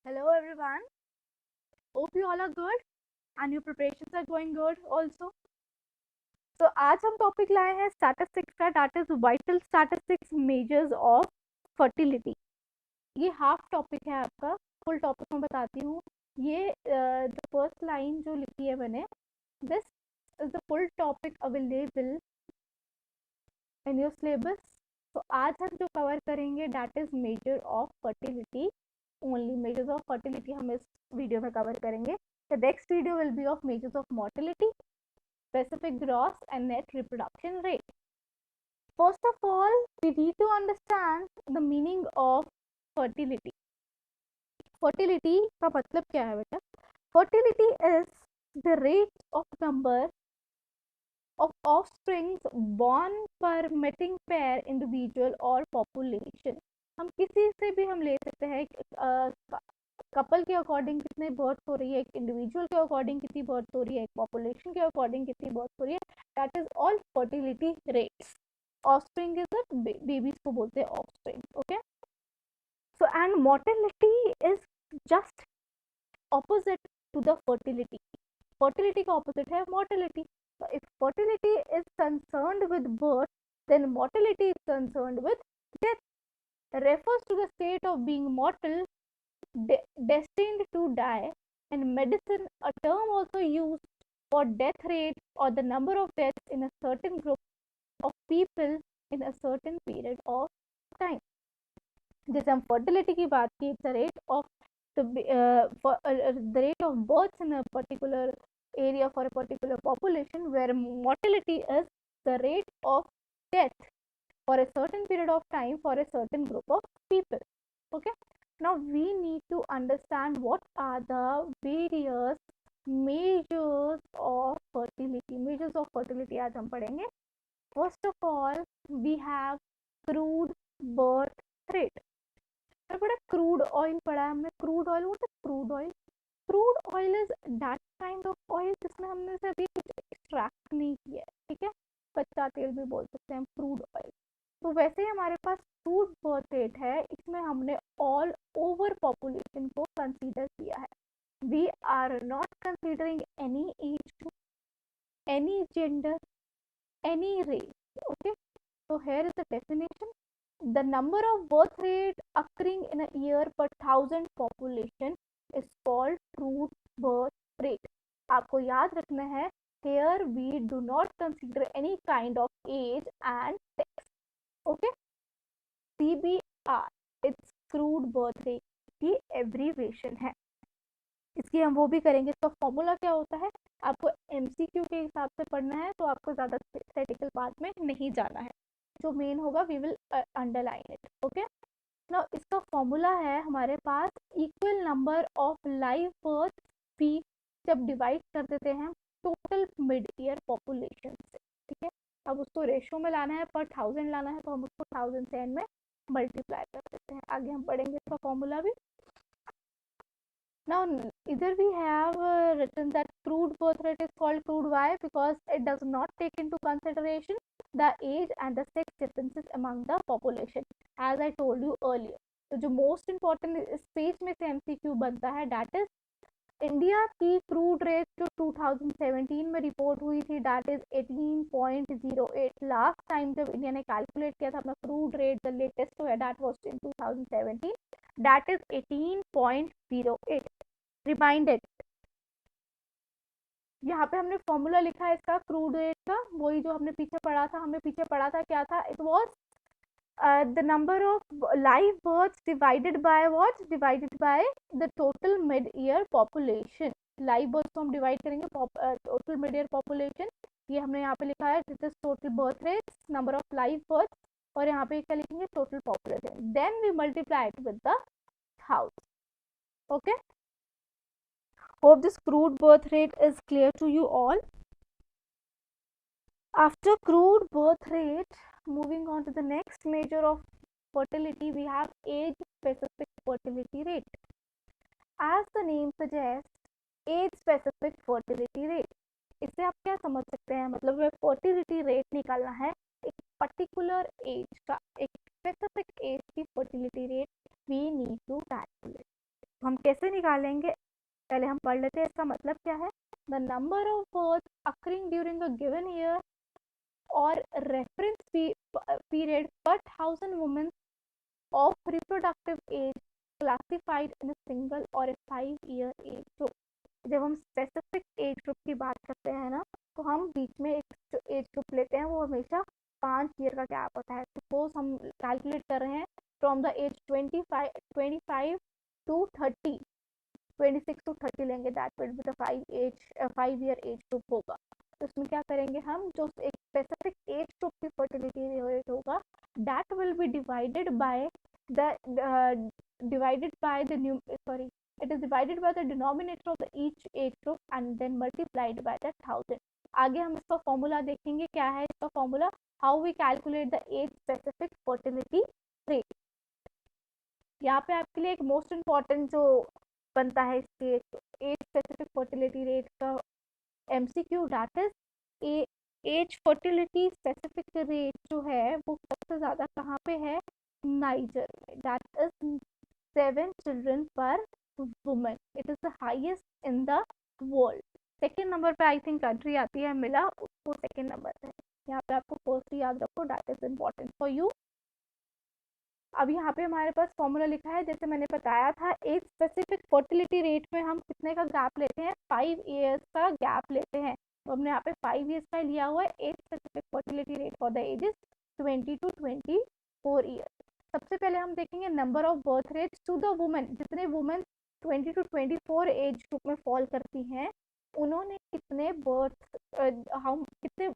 Hello everyone. Hope you all are good and your preparations are going good also. So आज हम topic लाए हैं statistics का, that is vital statistics measures of fertility. ये half topic है आपका, full topic मैं बताती हूँ। ये द फर्स्ट लाइन जो लिखी है मैंने, this is the full topic available in your syllabus. तो आज हम जो कवर करेंगे that is measure of fertility, only measures of fertility हम इस वीडियो में कवर करेंगे। The next video will be of measures of mortality, specific gross and net reproduction rate. First of all, we need to understand the meaning of fertility. Fertility का मतलब क्या है बेटा? Fertility is the rate of number of offsprings born per mating pair individual or population. हम किसी से भी हम ले सकते हैं, कपल के अकॉर्डिंग कितने बर्थ हो रही है, एक इंडिविजुअल के अकॉर्डिंग कितनी बर्थ हो रही है, एक पॉपुलेशन के अकॉर्डिंग कितनी बर्थ हो रही है, that is all fertility rates. Offspring is babies को बोलते हैं offspring, okay. So and mortality is just opposite to the fertility. Fertility का ऑपोजिट है mortality. So if fertility is concerned with birth, then mortality is concerned with death. Refers to the state of being mortal, destined to die. In medicine, a term also used for death rate or the number of deaths in a certain group of people in a certain period of time. जैसे हम fertility की बात की, it's the rate of the rate of births in a particular area for a particular population, where mortality is the rate of death for a certain period of time for a certain group of people. Okay, now we need to understand what are the various measures of fertility. Measures of fertility आज हम पढ़ेंगे. First of all, we have crude birth rate. और बड़ा crude oil पढ़ा है हमने. Crude oil, what is crude oil? Crude oil is that kind of oil जिसमें हमने से अभी कुछ एक्सट्रैक्ट नहीं किया है, ठीक है. कच्चा तेल भी बोल सकते हैं हम क्रूड ऑयल. तो वैसे ही हमारे पास क्रूड बर्थ रेट है, इसमें हमने ऑल ओवर पॉपुलेशन को कंसीडर किया है. We are not considering any age group, any gender, any race. Okay, so here is the definition. The number of birth rate occurring in a year per 1000 population is called crude birth rate. आपको याद रखना है, here we do not consider any kind of age and sex. Okay, CBR, it's crude birth rate की abbreviation है. इसकी हम वो भी करेंगे. इसका फॉर्मूला क्या होता है आपको एमसीक्यू के हिसाब से पढ़ना है, तो आपको ज़्यादा थेटिकल पार्ट में नहीं जाना है. जो मेन होगा we will underline it. Okay, now इसका फॉर्मूला है हमारे पास equal number of live birth भी जब डिवाइड कर देते हैं टोटल मिड ईयर पॉपुलेशन से, ठीक है. अब उसको रेशो में लाना है, पर 1000 लाना है, तो हम उसको 1000 से एन में मल्टीप्लाई कर देते हैं. आगे हम पढ़ेंगे इसका फॉर्मूला भी. Now, either we have written that crude birth rate is called crude. Why? Because it does not take into consideration the age and the sex differences among the population, as I told you earlier. तो जो most important इस page में से MCQ बनता है, that is India की crude rate जो 2017 में रिपोर्ट हुई थी, दैट इज 18.08. लास्ट टाइम जब इंडिया ने कैलकुलेट किया था अपना क्रूड रेट, द लेटेस्ट है that was in 2017, that is 18.08. Reminded, यहाँ पे हमने फॉर्मूला लिखा है इसका क्रूड रेट का, वही जो हमने पीछे पढ़ा था. हमने पीछे पढ़ा था क्या था? It was the number of live births divided by what? Divided by the total mid year population. Live birth को हम डिवाइड करेंगे टोटल मिड ईयर पॉपुलेशन. ये हमने यहाँ पे लिखा है this is total birth rate, number of live birth, और यहाँ पे क्या लिखेंगे? Total population. Then we multiply it with the house. Okay, hope this crude birth rate is clear to you all. After crude birth rate, moving on to the next measure of fertility, we have age specific fertility rate. As the name suggests, age specific fertility rate. इससे आप क्या समझ सकते हैं? मतलब हमें fertility rate निकालना है एक पर्टिकुलर एज का, एक स्पेसिफिक एज की fertility rate we need to calculate. हम कैसे निकालेंगे, पहले हम पढ़ लेते हैं इसका मतलब क्या है। The number of birth occurring during a given year और रेफरेंस पीरियड पर 1000 women of reproductive age classified in a single or a 5-year age group। जब हम स्पेसिफिक एज ग्रुप की बात करते हैं ना, तो हम बीच में एक जो एज ग्रुप लेते हैं वो हमेशा 5 ईयर का गैप होता है। सपोज हम कैलकुलेट कर रहे हैं from the age 25 to 30, 26 to 30 लेंगे, that will be the 5 year age group होगा। तो इसमें क्या करेंगे हम, जो एक स्पेसिफिक एज ग्रुप की फर्टिलिटी रेट होगा, that will be divided by the divided by the new sorry it is divided by the denominator of the each age group and then multiplied by the 1000। आगे हम इसका formula देखेंगे, क्या है इसका formula, how we calculate the age specific fertility rate. यहाँ पे आपके लिए एक मोस्ट इम्पॉर्टेंट जो बनता है इसके एज स्पेसिफिक फर्टिलिटी रेट का MCQ, that is age fertility specific rate जो है वो सबसे ज़्यादा कहाँ पे है, नाइजर में, that is 7 children per woman, it is the highest in the world। Second number पे आई थिंक कंट्री आती है मिला, उसको सेकेंड नंबर पे, यहाँ पे आपको फर्स्ट याद रखो, that is important for you. अब यहाँ पे हमारे पास फॉर्मूला लिखा है, जैसे मैंने बताया था एज स्पेसिफिक फर्टिलिटी रेट में हम कितने का गैप लेते हैं, 5 ईयर्स का गैप लेते हैं। तो हमने यहाँ पे 5 ईयर्स का लिया हुआ है age specific fertility rate for the ages 20 to 24 years. सबसे पहले हम देखेंगे number of birth rates to the women, जितने वुमेन 20 to 24 एज ग्रुप में फॉल करती हैं, उन्होंने कितने बर्थ हम कितने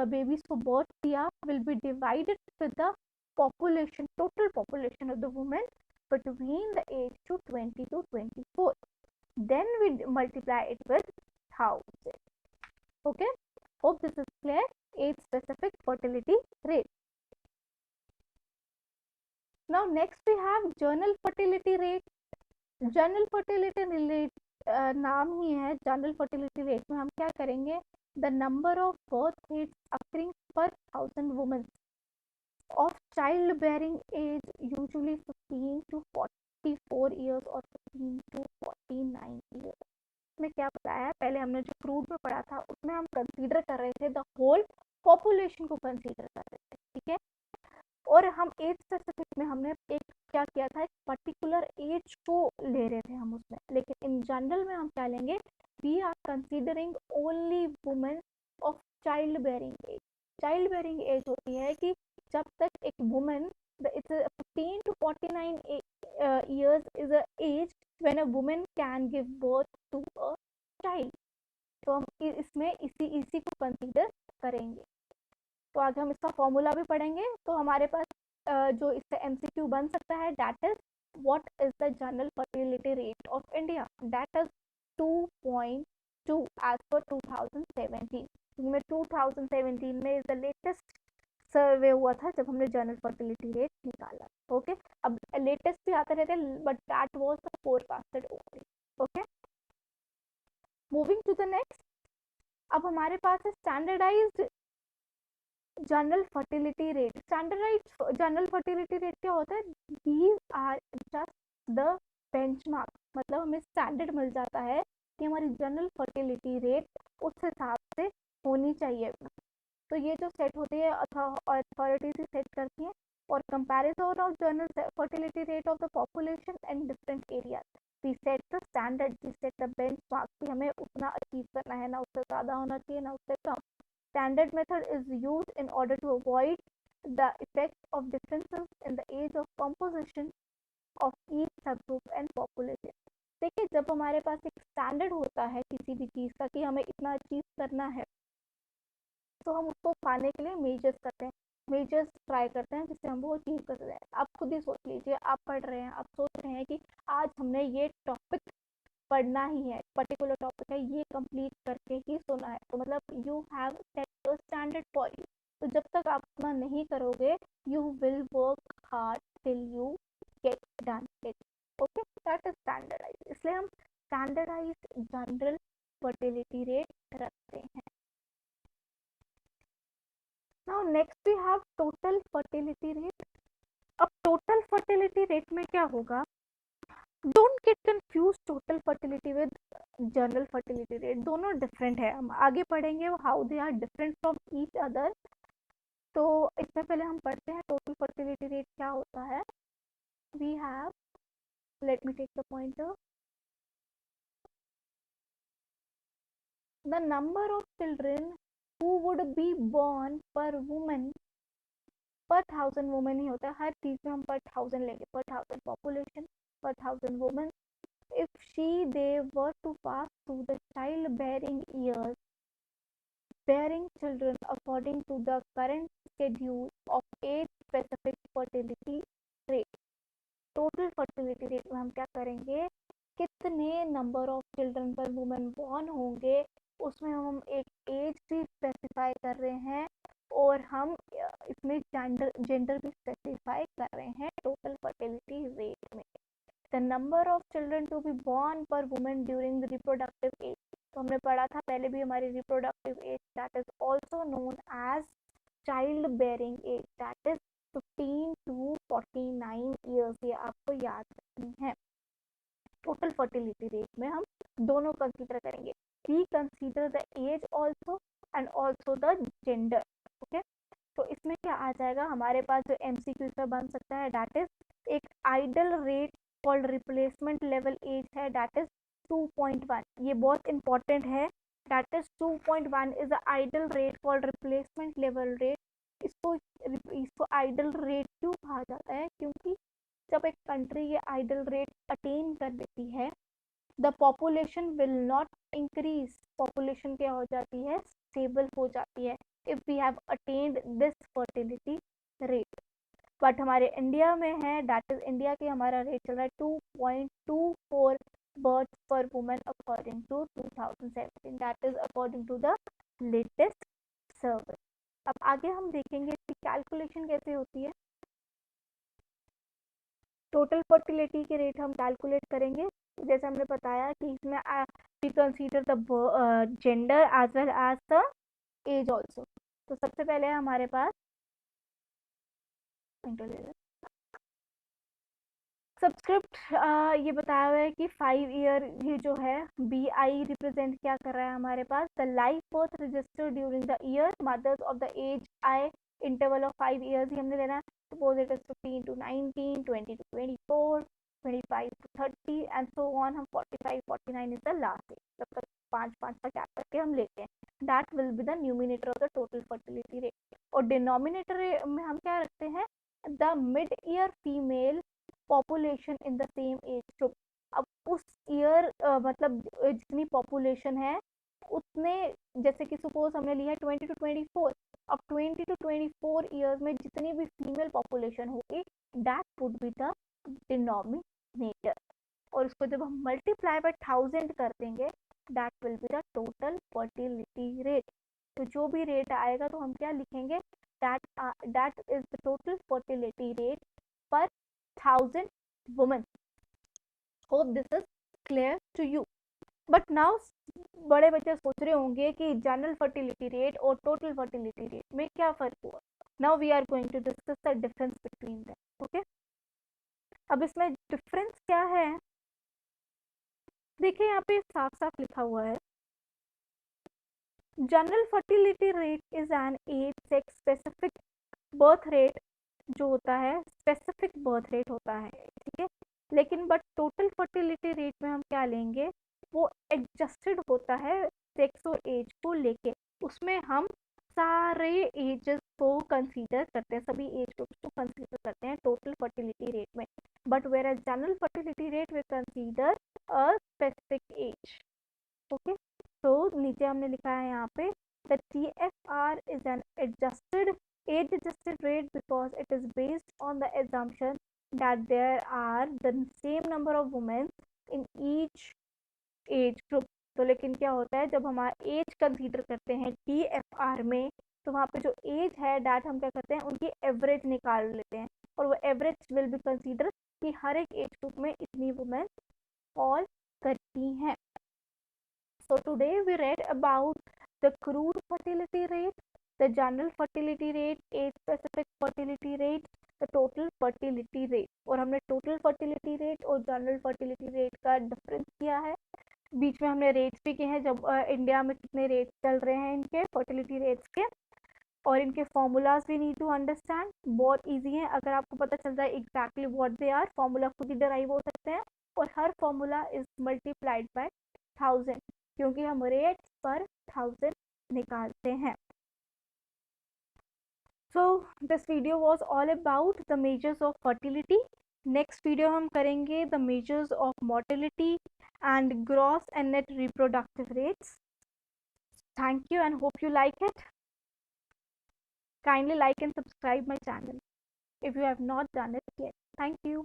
बेबीज को बर्थ दिया, will be divided with the population, total population of the women between the age to 20 to 24, then we multiply it with 1000। okay, hope this is clear, age specific fertility rate। now next we have general fertility rate। General fertility rate नाम ही है, general fertility rate में हम क्या करेंगे, the number of birth rates occurring पर 1000 women of childbearing age usually 15 to 44 years or 15 to 49 years। में क्या बताया, पहले हमने जो क्रूड में पढ़ा था उसमें हम कंसीडर कर रहे थे द होल पॉपुलेशन को कंसीडर कर रहे थे, ठीक है। और हम एज स्पेसिफिक में हमने एक क्या किया था, एक पर्टिकुलर एज को ले रहे थे हम उसमें, लेकिन इन जनरल में हम क्या लेंगे, we are considering only women of child bearing age. Child bearing age होती है कि जब तक एक women, it's 15 to 49 years is a age when a woman can give birth to a child। तो हम इसमें इसी को कंसीडर करेंगे। तो आगे हम इसका फॉर्मूला भी पढ़ेंगे। तो हमारे पास जो इससे एमसीक्यू बन सकता है, that is what is the general fertility rate of India, that is 2.2 as per 2017। इसमें 2017 में इज द लेटेस्ट सर्वे हुआ था जब हमने जनरल फर्टिलिटी रेट निकाला। ओके, अब लेटेस्ट भी आते रहते हैं but that was the forecasted only. Okay, moving to the next. अब हमारे पास है standardised general fertility rate. Standardised general fertility rate क्या होता है, these are just the benchmark, मतलब हमें स्टैंडर्ड मिल जाता है कि हमारी जनरल फर्टिलिटी रेट उस हिसाब से होनी चाहिए। तो ये जो सेट होती है अथॉरिटीज ही सेट करती हैं और comparison of general fertility rate of the population and different areas, we set the standard, we set the benchmark कि हमें उतना अचीव करना है, ना उससे ज़्यादा होना चाहिए ना उससे कम। Standard method is used in order to avoid the effect of differences in the age of composition of each sub group and population. देखिए, जब हमारे पास एक स्टैंडर्ड होता है किसी भी चीज़ का कि हमें इतना अचीव करना है, तो हम उसको पाने के लिए मेजर्स करते हैं, मेजर्स ट्राई करते हैं जिससे हम वो अचीव कर रहे हैं। आप खुद ही सोच लीजिए, आप पढ़ रहे हैं, आप सोच रहे हैं कि आज हमने ये टॉपिक पढ़ना ही है, पर्टिकुलर टॉपिक है, ये कंप्लीट करके ही सोना है, तो मतलब you have set a standard for you. तो जब तक आप उतना नहीं करोगे, you will work hard till you get done it. Okay, that is standardise, इसलिए हम स्टैंडर्डाइज जनरल फर्टिलिटी रेट रखते हैं। Now next we have total fertility rate। अब total fertility rate में क्या होगा, don't get confuse total fertility with general fertility rate, दोनों different है। हम आगे पढ़ेंगे how they are different from each other. तो इसमें पहले हम पढ़ते हैं टोटल फर्टिलिटी रेट क्या होता है। We have, let me take the pointer, the number of children who would be born per woman, per 1000 women ही होता है, हर चीज में हम पर 1000 लेंगे, पर 1000 पॉपुलेशन, पर 1000 women. if they were to pass through the child-bearing years, bearing children according to the current schedule of age-specific fertility rate। Total fertility rate में हम क्या करेंगे, कितने नंबर ऑफ चिल्ड्रन पर वुमेन बॉर्न होंगे, उसमें हम एक एज भी स्पेसिफाई कर रहे हैं और हम इसमें जेंडर भी स्पेसिफाई कर रहे हैं टोटल फर्टिलिटी रेट में। The number of children to be born per women during the reproductive age, तो हमने पढ़ा था पहले भी हमारी reproductive age, that is also known as child bearing age, that is 15 to 49 years, ये आपको याद रखनी है। टोटल फर्टिलिटी रेट में हम दोनों कंसीडर करेंगे, we consider the age also and also the gender. Okay, तो इसमें क्या आ जाएगा हमारे पास, जो एमसीक्यू इसमें बन सकता है, दैट इज एक ideal rate called replacement level as है, दैट इज 2.1, ये बहुत इंपॉर्टेंट है। That is 2.1 is the ideal rate called replacement level rate. इसको आइडल रेट क्यों कहा जाता है, क्योंकि जब एक कंट्री ये आइडल रेट अटेन कर लेती है, the population will not increase, population क्या हो जाती है, स्टेबल हो जाती है, if we have attained this fertility rate. But हमारे इंडिया में है, दैट इज इंडिया के हमारा रेट चल रहा है 2.24 birth per women according to 2017, that is according to the latest survey. अब आगे हम देखेंगे कि कैलकुलेशन कैसे होती है। टोटल फर्टिलिटी के रेट हम कैलकुलेट करेंगे, जैसे हमने बताया कि इसमें we consider the gender as well as the age also. तो सबसे पहले हमारे पास सब्सक्रिप्ट ये बताया हुआ है कि 5 ईयर, ये जो है बी आई रिप्रेजेंट क्या कर रहा है हमारे पास, the life birth registered during the year mothers of the age I interval of 5 years ही हमने लेना है। Suppose it is 15 to 19, 20 to 24, 25 to 30 and so on. हम 45 49 इज द लास्ट एज, तब तक 5 का गैप करके हम लेते हैं, that will be the numerator of the total fertility rate. और डिनोमिनेटर में हम क्या रखते हैं, the mid year female population in the same age group. अब उस ईयर मतलब जितनी पॉपुलेशन है उतने, जैसे कि सपोज हमने लिया है 20 to 24, अब 20 to 24 ईयर्स में जितनी भी फीमेल पॉपुलेशन होगी, that would be the denominator. और उसको जब हम मल्टीप्लाई बाय 1000 कर देंगे, that will be the total fertility rate. तो जो भी रेट आएगा तो हम क्या लिखेंगे, that is the total fertility rate पर 1000 women। hope this is clear to you। but now बड़े बच्चे सोच रहे होंगे कि जनरल फर्टिलिटी रेट और टोटल फर्टिलिटी रेट में क्या फर्क हुआ। Now we are going to discuss the difference between them. Okay, अब इसमें डिफरेंस क्या है, देखिए यहाँ पे साफ साफ लिखा हुआ है, general fertility rate is an age sex specific birth rate, जो होता है स्पेसिफिक बर्थ रेट होता है, ठीक है। लेकिन बट टोटल फर्टिलिटी रेट में हम क्या लेंगे, वो एडजस्टेड होता है सेक्स और एज को लेके, उसमें हम सारे एजेस को कंसीडर करते हैं, सभी एज ग्रुप्स को कंसीडर करते हैं टोटल फर्टिलिटी रेट में। But whereas general fertility rate we consider a specific age. Okay, तो नीचे हमने लिखा है यहाँ पे, द TFR is an age adjusted rate because it is based on the assumption that there are the same number of women in each age group। तो लेकिन क्या होता है, जब हमारा एज कंसीडर करते हैं TFR में, तो वहाँ पे जो एज है डैट हम क्या करते हैं, उनकी एवरेज निकाल लेते हैं, और वो एवरेज विल बी कंसीडर कि हर एक एज ग्रुप में इतनी वुमेन फॉल करती हैं। So today we read about the crude fertility rate, the general fertility rate, age specific fertility rate, the total fertility rate. और हमने टोटल फर्टिलिटी रेट और general fertility rate का difference किया है, बीच में हमने रेट्स भी किए हैं, जब इंडिया में कितने रेट्स चल रहे हैं इनके फर्टिलिटी रेट्स के, और इनके फॉर्मूलाज भी नीड टू अंडरस्टैंड। बहुत ईजी है, अगर आपको पता चल जाए exactly what they are, formula खुद ही डराइव हो सकते हैं। और हर फॉर्मूला इज मल्टीप्लाइड बाय 1000, क्योंकि हम रेट्स पर 1000 निकालते हैं। So this video was all about the measures of fertility. Next video हम करेंगे the measures of mortality and gross and net reproductive rates. Thank you and hope you like it. Kindly like and subscribe my channel if you have not done it yet. Thank you.